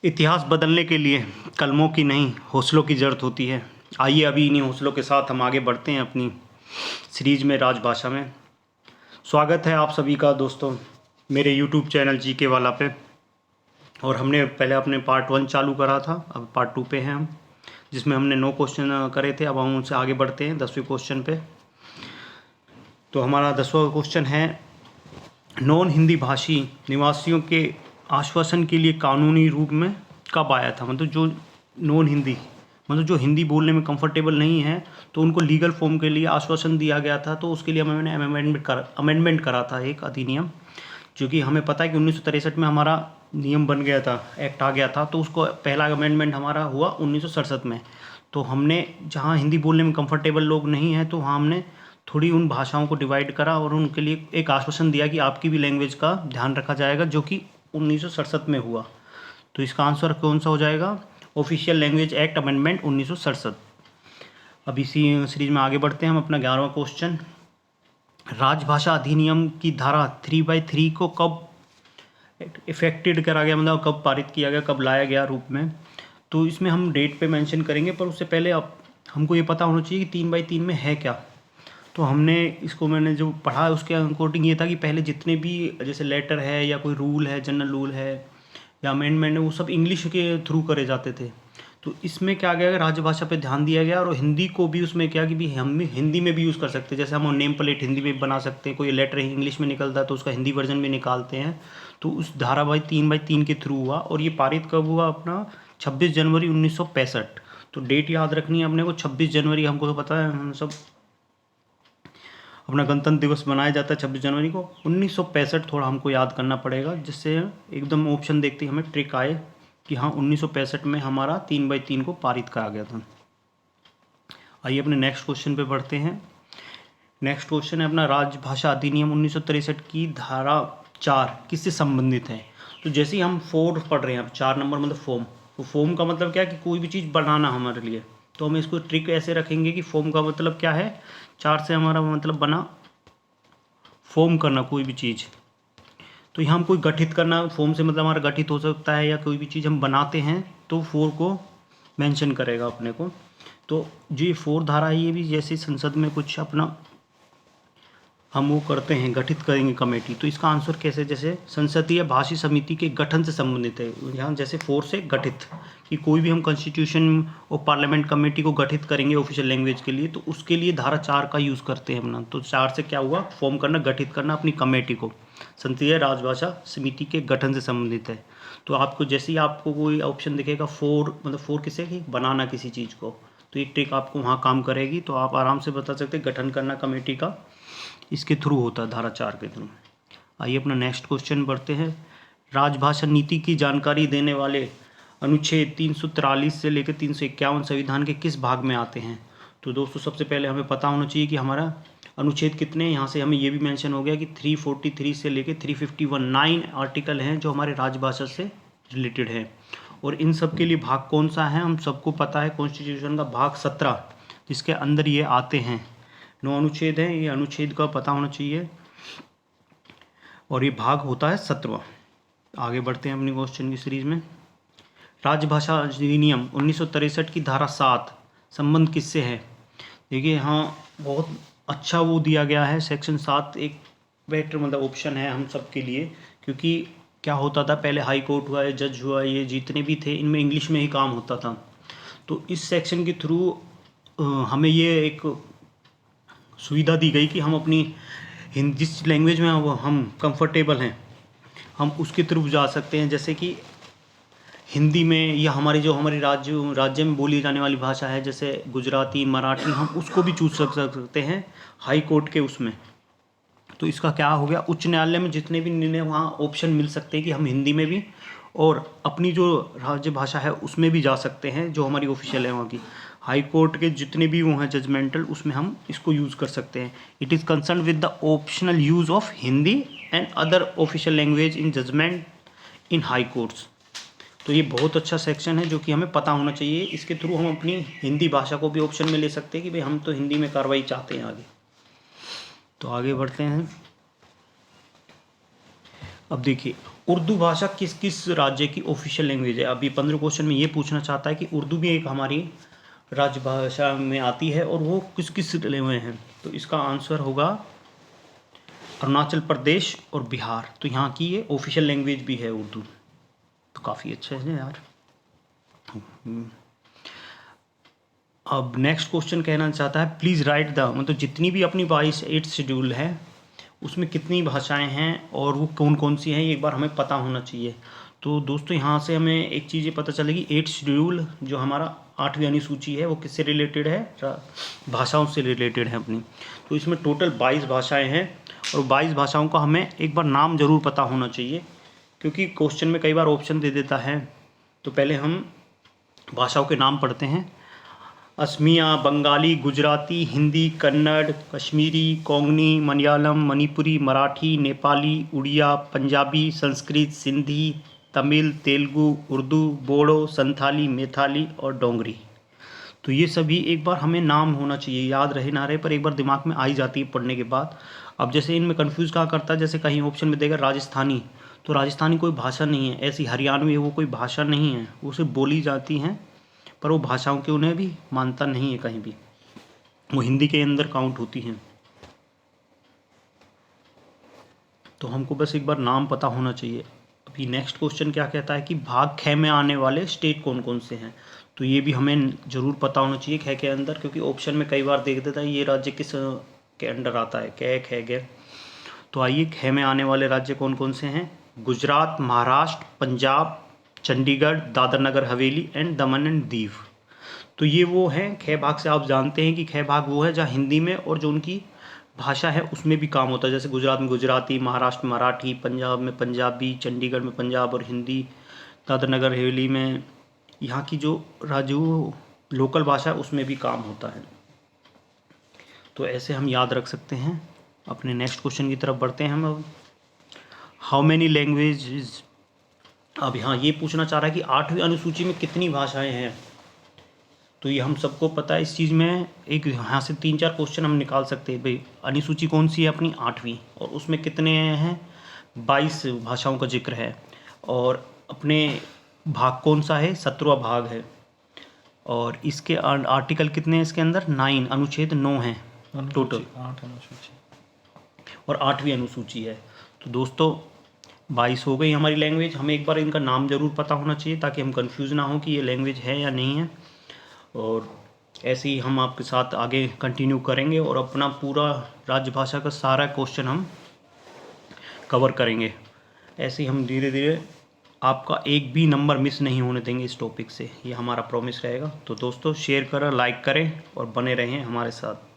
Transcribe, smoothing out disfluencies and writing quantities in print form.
इतिहास बदलने के लिए कलमों की नहीं हौसलों की ज़रूरत होती है। आइए अभी इन्हीं हौसलों के साथ हम आगे बढ़ते हैं अपनी सीरीज़ में राजभाषा में। स्वागत है आप सभी का दोस्तों मेरे यूट्यूब चैनल जीके वाला पे। और हमने पहले अपने पार्ट 1 चालू करा था, अब पार्ट 2 पे हैं हम, जिसमें हमने 9 क्वेश्चन करे थे। अब हम उनसे आगे बढ़ते हैं 10वें क्वेश्चन पे। तो हमारा 10वां क्वेश्चन है, नॉन हिंदी भाषी निवासियों के आश्वासन के लिए कानूनी रूप में कब आया था। मतलब जो नॉन हिंदी, मतलब जो हिंदी बोलने में कंफर्टेबल नहीं है, तो उनको लीगल फॉर्म के लिए आश्वासन दिया गया था। तो उसके लिए मैंने अमेंडमेंट करा था एक अधिनियम, जो कि हमें पता है कि 1963 में हमारा नियम बन गया था, एक्ट आ गया था। तो उसको पहला अमेंडमेंट हमारा हुआ 1967 में। तो हमने जहाँ हिंदी बोलने में कंफर्टेबल लोग नहीं हैं, तो वहाँ हमने थोड़ी उन भाषाओं को डिवाइड करा और उनके लिए एक आश्वासन दिया कि आपकी भी लैंग्वेज का ध्यान रखा जाएगा, जो कि 1967 में हुआ। तो इसका आंसर कौन सा हो जाएगा? Official language act amendment 1967। अब इसी सीरीज में आगे बढ़ते हैं हम। अपना 11वां क्वेश्चन, राजभाषा अधिनियम की धारा 3/3 को कब इफेक्टेड करा गया, मतलब कब पारित किया गया, कब लाया गया रूप में। तो इसमें हम डेट पे मेंशन करेंगे, पर उससे पहले अब हमको ये पता होना चाहिए कि 3/3 में है क्या। तो हमने इसको, मैंने जो पढ़ा है उसके अकॉर्डिंग ये था कि पहले जितने भी जैसे लेटर है या कोई रूल है, जनरल रूल है या अमेंडमेंट है, वो सब इंग्लिश के थ्रू करे जाते थे। तो इसमें क्या गया, राजभाषा पे ध्यान दिया गया और हिंदी को भी उसमें क्या कि भी हम हिंदी में भी यूज़ कर सकते हैं। जैसे हम नेम प्लेट हिंदी में बना सकते हैं, कोई लेटर इंग्लिश में निकलता है तो उसका हिंदी वर्जन भी निकालते हैं। तो उस धारा 3/3 के थ्रू हुआ। और ये पारित कब हुआ? अपना 26 जनवरी 1965। तो डेट याद रखनी है अपने को, 26 जनवरी। हमको तो पता है, हम सब अपना गणतंत्र दिवस मनाया जाता है 26 जनवरी को। 1965 थोड़ा हमको याद करना पड़ेगा, जिससे एकदम ऑप्शन देखते ही हमें ट्रिक आए कि हाँ 1965 में हमारा 3/3 को पारित करा गया था। आइए अपने नेक्स्ट क्वेश्चन पे बढ़ते हैं। नेक्स्ट क्वेश्चन है अपना, राजभाषा अधिनियम 1963 की धारा 4 किससे संबंधित है। तो जैसे ही हम 4 पढ़ रहे हैं, अब 4 नंबर मतलब फॉर्म। तो फॉर्म का मतलब क्या है कि कोई भी चीज़ बनाना हमारे लिए। तो हम इसको ट्रिक ऐसे रखेंगे कि फॉर्म का मतलब क्या है, 4 से हमारा मतलब बना फॉर्म करना कोई भी चीज़। तो यहाँ हम कोई गठित करना, फॉर्म से मतलब हमारा गठित हो सकता है, या कोई भी चीज़ हम बनाते हैं तो 4 को मेंशन करेगा अपने को। तो जो ये 4 धारा है, ये भी जैसे संसद में कुछ अपना हम वो करते हैं, गठित करेंगे कमेटी। तो इसका आंसर कैसे, जैसे संसदीय भाषी समिति के गठन से संबंधित है। यहाँ जैसे 4 से गठित, कि कोई भी हम कॉन्स्टिट्यूशन और पार्लियामेंट कमेटी को गठित करेंगे ऑफिशियल लैंग्वेज के लिए, तो उसके लिए धारा 4 का यूज़ करते हैं अपना। तो 4 से क्या हुआ, फॉर्म करना, गठित करना अपनी कमेटी को। संसदीय राजभाषा समिति के गठन से संबंधित है। तो आपको जैसे ही आपको कोई ऑप्शन दिखेगा 4, मतलब 4 किसे, कि बनाना किसी चीज़ को, तो ये ट्रिक आपको वहाँ काम करेगी। तो आप आराम से बता सकते हैं गठन करना कमेटी का, इसके थ्रू होता है, धारा 4 के थ्रू। आइए अपना नेक्स्ट क्वेश्चन बढ़ते हैं। राजभाषा नीति की जानकारी देने वाले अनुच्छेद 343 से लेकर 351 संविधान के किस भाग में आते हैं। तो दोस्तों सबसे पहले हमें पता होना चाहिए कि हमारा अनुच्छेद कितने हैं। यहाँ से हमें ये भी मेंशन हो गया कि 343 से लेकर 351 9 आर्टिकल हैं जो हमारे राजभाषा से रिलेटेड हैं। और इन सब के लिए भाग कौन सा है, हम सबको पता है, कॉन्स्टिट्यूशन का भाग 17, जिसके अंदर ये आते हैं। 9 अनुच्छेद हैं, ये अनुच्छेद का पता होना चाहिए, और ये भाग होता है 17वां। आगे बढ़ते हैं अपनी क्वेश्चन की सीरीज में। राजभाषा अधिनियम 1963 की धारा 7 संबंध किससे है। देखिए यहाँ बहुत अच्छा वो दिया गया है, सेक्शन 7 एक बेटर मतलब ऑप्शन है हम सब के लिए। क्योंकि क्या होता था पहले, हाई कोर्ट हुआ, जज हुआ, ये जितने भी थे इनमें इंग्लिश में ही काम होता था। तो इस सेक्शन के थ्रू हमें ये एक सुविधा दी गई कि हम अपनी हिंदी जिस लैंग्वेज में हम कंफर्टेबल हैं, हम उसके थ्रू जा सकते हैं। जैसे कि हिंदी में, या हमारी जो हमारी राज्य में बोली जाने वाली भाषा है, जैसे गुजराती, मराठी, हम उसको भी चूज कर सकते हैं हाई कोर्ट के उसमें। तो इसका क्या हो गया, उच्च न्यायालय में जितने भी निर्णय, वहाँ ऑप्शन मिल सकते हैं कि हम हिंदी में भी और अपनी जो राज्य भाषा है उसमें भी जा सकते हैं, जो हमारी ऑफिशियल है वहाँ की। हाई कोर्ट के जितने भी वो हैं जजमेंटल, उसमें हम इसको यूज़ कर सकते हैं। It is concern with the optional use of Hindi and other official language in judgment in high courts. तो ये बहुत अच्छा सेक्शन है जो कि हमें पता होना चाहिए। इसके थ्रू हम अपनी हिंदी भाषा को भी ऑप्शन में ले सकते हैं कि भाई हम तो हिंदी में कार्रवाई चाहते हैं आगे। तो आगे बढ़ते हैं। अब देखिए उर्दू भाषा किस किस राज्य की ऑफिशियल लैंग्वेज है? अभी 15 क्वेश्चन में ये पूछना चाहता है कि उर्दू भी एक हमारी राजभाषा में आती है और वो किस किस जिले में है। तो इसका आंसर होगा अरुणाचल प्रदेश और बिहार। तो यहाँ की ये ऑफिशियल लैंग्वेज भी है उर्दू। तो काफ़ी अच्छा है यार। अब नेक्स्ट क्वेश्चन कहना चाहता है प्लीज़ राइट द, मतलब जितनी भी अपनी 8 शेड्यूल है उसमें कितनी भाषाएं हैं और वो कौन कौन सी हैं, ये एक बार हमें पता होना चाहिए। तो दोस्तों यहाँ से हमें एक चीज़ ये पता चलेगी, 8 शेड्यूल जो हमारा 8वीं अनुसूची है वो किससे रिलेटेड है? भाषाओं से रिलेटेड है अपनी। तो इसमें टोटल 22 भाषाएँ हैं और 22 भाषाओं का हमें एक बार नाम ज़रूर पता होना चाहिए, क्योंकि क्वेश्चन में कई बार ऑप्शन दे देता है। तो पहले हम भाषाओं के नाम पढ़ते हैं। असमिया, बंगाली, गुजराती, हिंदी, कन्नड़, कश्मीरी, कोंकणी, मलयालम, मणिपुरी, मराठी, नेपाली, उड़िया, पंजाबी, संस्कृत, सिंधी, तमिल, तेलुगु, उर्दू, बोडो, संथाली, मैथिली और डोंगरी। तो ये सभी एक बार हमें नाम होना चाहिए, याद रहे ना रहे पर एक बार दिमाग में आ ही जाती है पढ़ने के बाद। अब जैसे इनमें कन्फ्यूज़ कहाँ करता है, जैसे कहीं ऑप्शन में देगा राजस्थानी, तो राजस्थानी कोई भाषा नहीं है, ऐसी हरियाणवी है वो कोई भाषा नहीं है, वो सिर्फ बोली जाती हैं पर वो भाषाओं के उन्हें भी मानता नहीं है कहीं भी, वो हिंदी के अंदर काउंट होती हैं। तो हमको बस एक बार नाम पता होना चाहिए। अभी नेक्स्ट क्वेश्चन क्या कहता है कि भाग ख में आने वाले स्टेट कौन कौन से हैं? तो ये भी हमें ज़रूर पता होना चाहिए ख के अंदर, क्योंकि ऑप्शन में कई बार देख देता है ये राज्य किस के अंडर आता है, क ख ग। तो आइए ख में आने वाले राज्य कौन कौन से हैं? Gujarat, Maharashtra, Punjab, Chandigarh, Dadar Nagar Haveli and Daman and Diu. तो ये वो हैं ख भाग से। आप जानते हैं कि ख भाग वो है जहाँ हिंदी में और जो उनकी भाषा है उसमें भी काम होता है, जैसे गुजरात में गुजराती, महाराष्ट्र में मराठी, पंजाब में पंजाबी, चंडीगढ़ में पंजाब और हिंदी, दादर नगर हवेली में यहाँ की जो राज्य लोकल भाषा है उसमें भी काम होता है। तो ऐसे हम याद रख सकते हैं। अपने नेक्स्ट क्वेश्चन की तरफ बढ़ते हैं हम अब। हाउ मैनी लैंग्वेज, अब यहाँ ये पूछना चाह रहा है कि 8वीं अनुसूची में कितनी भाषाएं हैं। तो ये हम सबको पता है, इस चीज़ में एक यहाँ से 3-4 क्वेश्चन हम निकाल सकते हैं। भाई अनुसूची कौन सी है अपनी? 8वीं, और उसमें कितने हैं? 22 भाषाओं का जिक्र है। और अपने भाग कौन सा है? 17वां भाग है। और इसके आर्टिकल कितने हैं इसके अंदर? 9, अनुच्छेद 9 हैं टोटल, 8 अनुसूची और 8वीं अनुसूची है। तो दोस्तों 22 हो गई हमारी लैंग्वेज। हमें एक बार इनका नाम ज़रूर पता होना चाहिए ताकि हम कंफ्यूज ना हो कि ये लैंग्वेज है या नहीं है। और ऐसे ही हम आपके साथ आगे कंटिन्यू करेंगे और अपना पूरा राजभाषा का सारा क्वेश्चन हम कवर करेंगे। ऐसे ही हम धीरे धीरे आपका एक भी नंबर मिस नहीं होने देंगे इस टॉपिक से, ये हमारा प्रॉमिस रहेगा। तो दोस्तों शेयर करें, लाइक करें और बने रहें हमारे साथ।